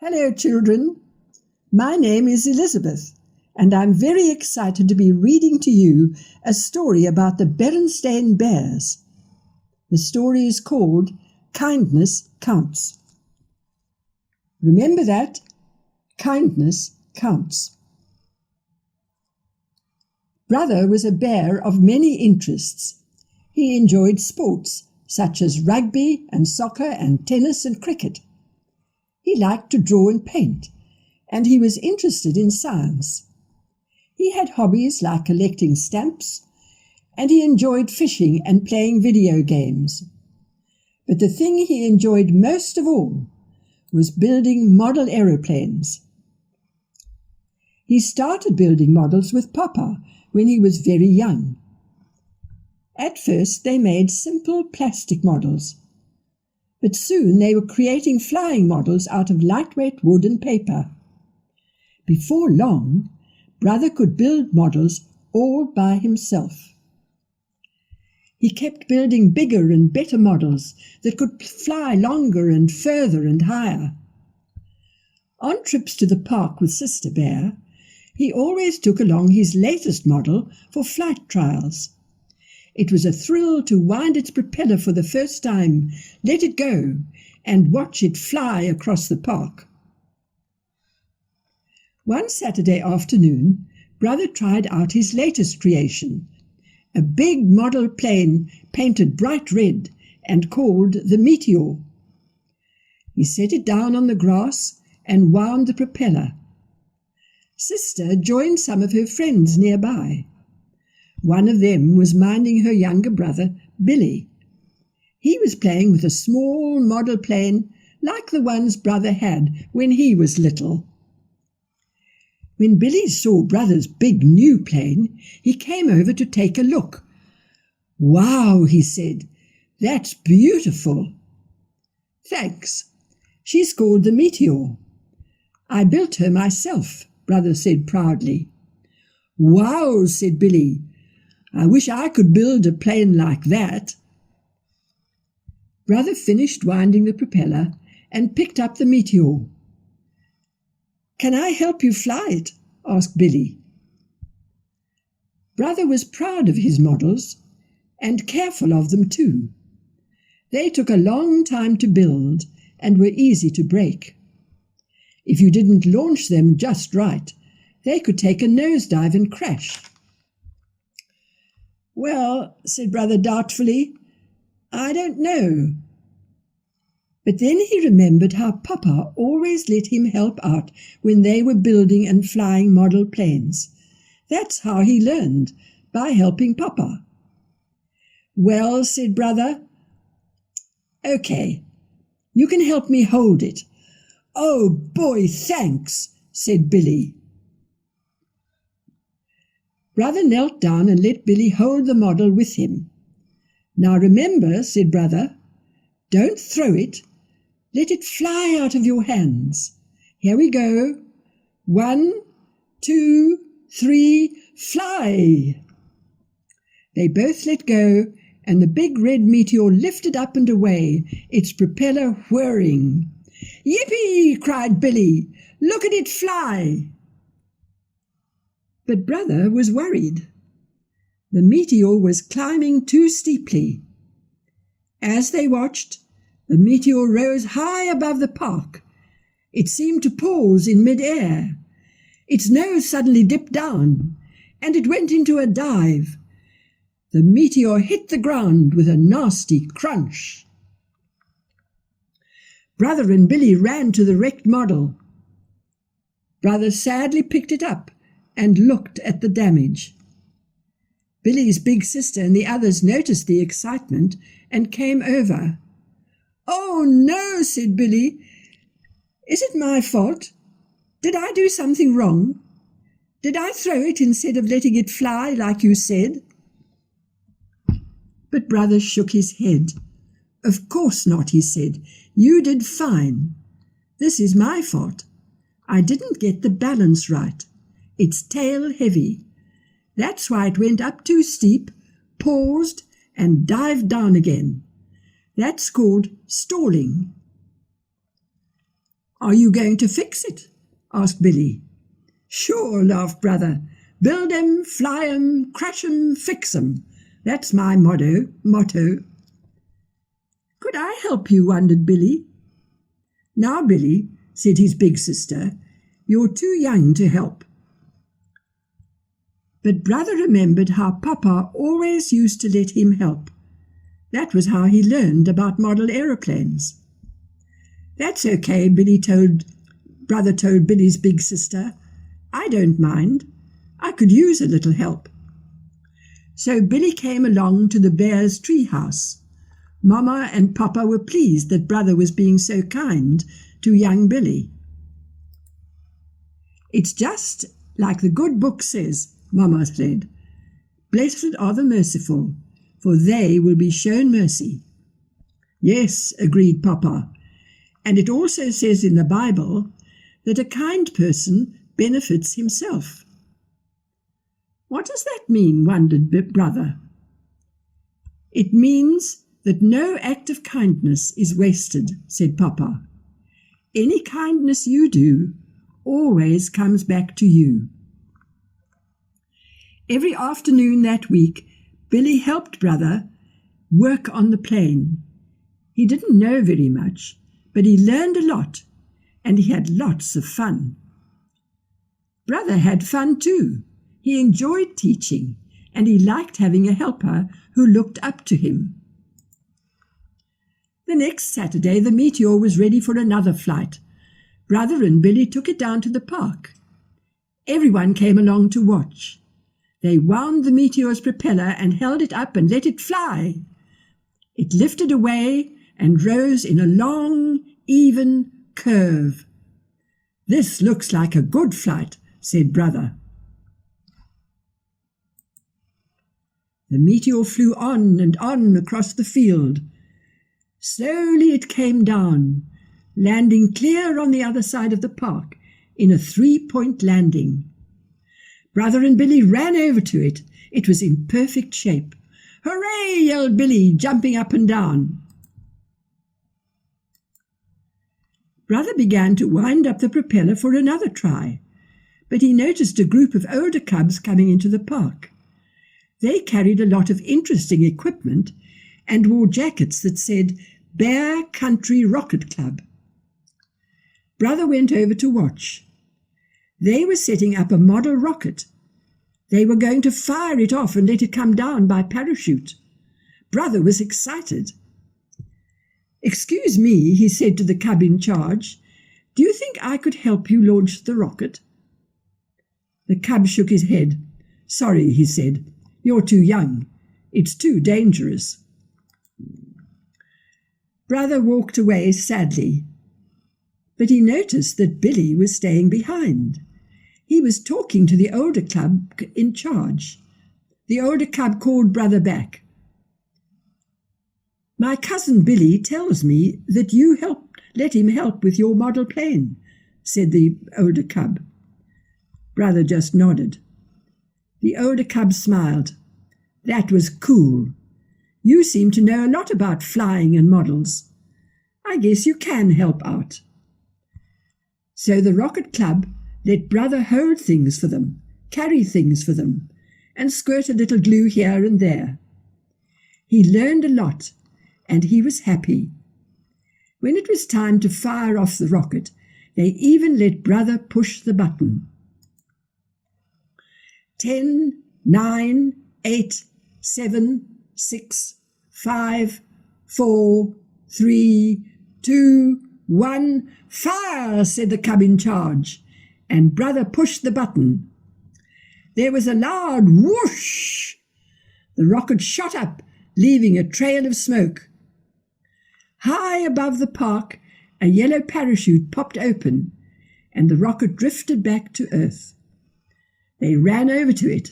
Hello, children. My name is Elizabeth, and I'm very excited to be reading to you a story about the Berenstain Bears. The story is called Kindness Counts. Remember that? Kindness counts. Brother was a bear of many interests. He enjoyed sports such as rugby and soccer and tennis and cricket. He liked to draw and paint, and he was interested in science. He had hobbies like collecting stamps, and he enjoyed fishing and playing video games. But the thing he enjoyed most of all was building model aeroplanes. He started building models with Papa when he was very young. At first they made simple plastic models, but soon they were creating flying models out of lightweight wood and paper. Before long, Brother could build models all by himself. He kept building bigger and better models that could fly longer and further and higher. On trips to the park with Sister Bear, he always took along his latest model for flight trials. It was a thrill to wind its propeller for the first time, let it go, and watch it fly across the park. One Saturday afternoon, Brother tried out his latest creation, a big model plane painted bright red and called the Meteor. He set it down on the grass and wound the propeller. Sister joined some of her friends nearby. One of them was minding her younger brother, Billy. He was playing with a small model plane like the ones Brother had when he was little. When Billy saw Brother's big new plane, he came over to take a look. "Wow," he said, "that's beautiful." "Thanks. She's called the Meteor. I built her myself," Brother said proudly. "Wow," said Billy. "I wish I could build a plane like that." Brother finished winding the propeller and picked up the Meteor. "Can I help you fly it?" asked Billy. Brother was proud of his models and careful of them too. They took a long time to build and were easy to break. If you didn't launch them just right, they could take a nosedive and crash. "Well," said Brother doubtfully, "I don't know." But then he remembered how Papa always let him help out when they were building and flying model planes. That's how he learned, by helping Papa. "Well," said Brother, "okay, you can help me hold it." "Oh boy, thanks," said Billy. Brother knelt down and let Billy hold the model with him. "Now remember," said Brother, "don't throw it. Let it fly out of your hands. Here we go. 1, 2, 3, fly!" They both let go, and the big red Meteor lifted up and away, its propeller whirring. "Yippee!" cried Billy. "Look at it fly!" But Brother was worried. The Meteor was climbing too steeply. As they watched, the Meteor rose high above the park. It seemed to pause in mid-air. Its nose suddenly dipped down, and it went into a dive. The Meteor hit the ground with a nasty crunch. Brother and Billy ran to the wrecked model. Brother sadly picked it up and looked at the damage. Billy's big sister and the others noticed the excitement and came over. "Oh no," said Billy. "Is it my fault? Did I do something wrong? Did I throw it instead of letting it fly like you said?" But Brother shook his head. "Of course not," he said. "You did fine. This is my fault. I didn't get the balance right. It's tail heavy. That's why it went up too steep, paused, and dived down again. That's called stalling." Are you going to fix it? Asked Billy. Sure, laughed Brother. Build 'em, fly 'em, crash 'em, fix 'em. That's my motto. Could I help you? Wondered Billy. Now, Billy, said his big sister, you're too young to help. But Brother remembered how Papa always used to let him help. That was how he learned about model aeroplanes. That's okay, Brother told Billy's big sister. I don't mind. I could use a little help. So Billy came along to the bear's tree house. Mama and Papa were pleased that Brother was being so kind to young Billy. It's just like the good book says, Mama said. Blessed are the merciful, for they will be shown mercy. Yes, agreed Papa. And it also says in the Bible that a kind person benefits himself. What does that mean? Wondered Brother. It means that no act of kindness is wasted, said Papa. Any kindness you do always comes back to you. Every afternoon that week, Billy helped Brother work on the plane. He didn't know very much, but he learned a lot, and he had lots of fun. Brother had fun too. He enjoyed teaching, and he liked having a helper who looked up to him. The next Saturday, the Meteor was ready for another flight. Brother and Billy took it down to the park. Everyone came along to watch. They wound the Meteor's propeller and held it up and let it fly. It lifted away and rose in a long, even curve. This looks like a good flight, said Brother. The Meteor flew on and on across the field. Slowly it came down, landing clear on the other side of the park in a 3-point landing. Brother and Billy ran over to it. It was in perfect shape. Hooray! Yelled Billy, jumping up and down. Brother began to wind up the propeller for another try, but he noticed a group of older cubs coming into the park. They carried a lot of interesting equipment and wore jackets that said Bear Country Rocket Club. Brother went over to watch. They were setting up a model rocket. They were going to fire it off and let it come down by parachute. Brother was excited. Excuse me, he said to the cub in charge. Do you think I could help you launch the rocket? The cub shook his head. Sorry, he said. You're too young. It's too dangerous. Brother walked away sadly, but he noticed that Billy was staying behind. He was talking to the older cub in charge. The older cub called Brother back. My cousin Billy tells me that you let him help with your model plane, said the older cub. Brother just nodded. The older cub smiled. That was cool. You seem to know a lot about flying and models. I guess you can help out. So the Rocket Club let Brother hold things for them, carry things for them, and squirt a little glue here and there. He learned a lot, and he was happy. When it was time to fire off the rocket, they even let Brother push the button. 10, 9, 8, 7, 6, 5, 4, 3, 2, 1, fire, said the cub in charge, and Brother pushed the button. There was a loud whoosh. The rocket shot up, leaving a trail of smoke. High above the park, a yellow parachute popped open, and the rocket drifted back to Earth. They ran over to it.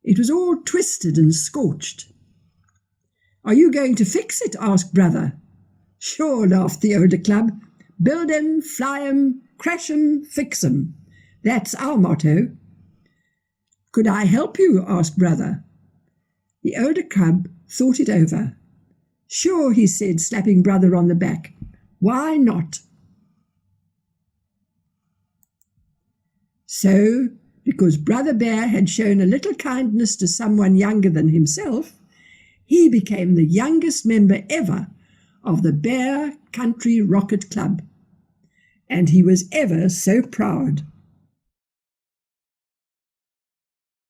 It was all twisted and scorched. Are you going to fix it? Asked Brother. Sure, laughed the older club. Build 'em, fly 'em, crash 'em, fix 'em. That's our motto. Could I help you? Asked Brother. The older cub thought it over. Sure, he said, slapping Brother on the back. Why not? So, because Brother Bear had shown a little kindness to someone younger than himself, he became the youngest member ever of the Bear Country Rocket Club. And he was ever so proud.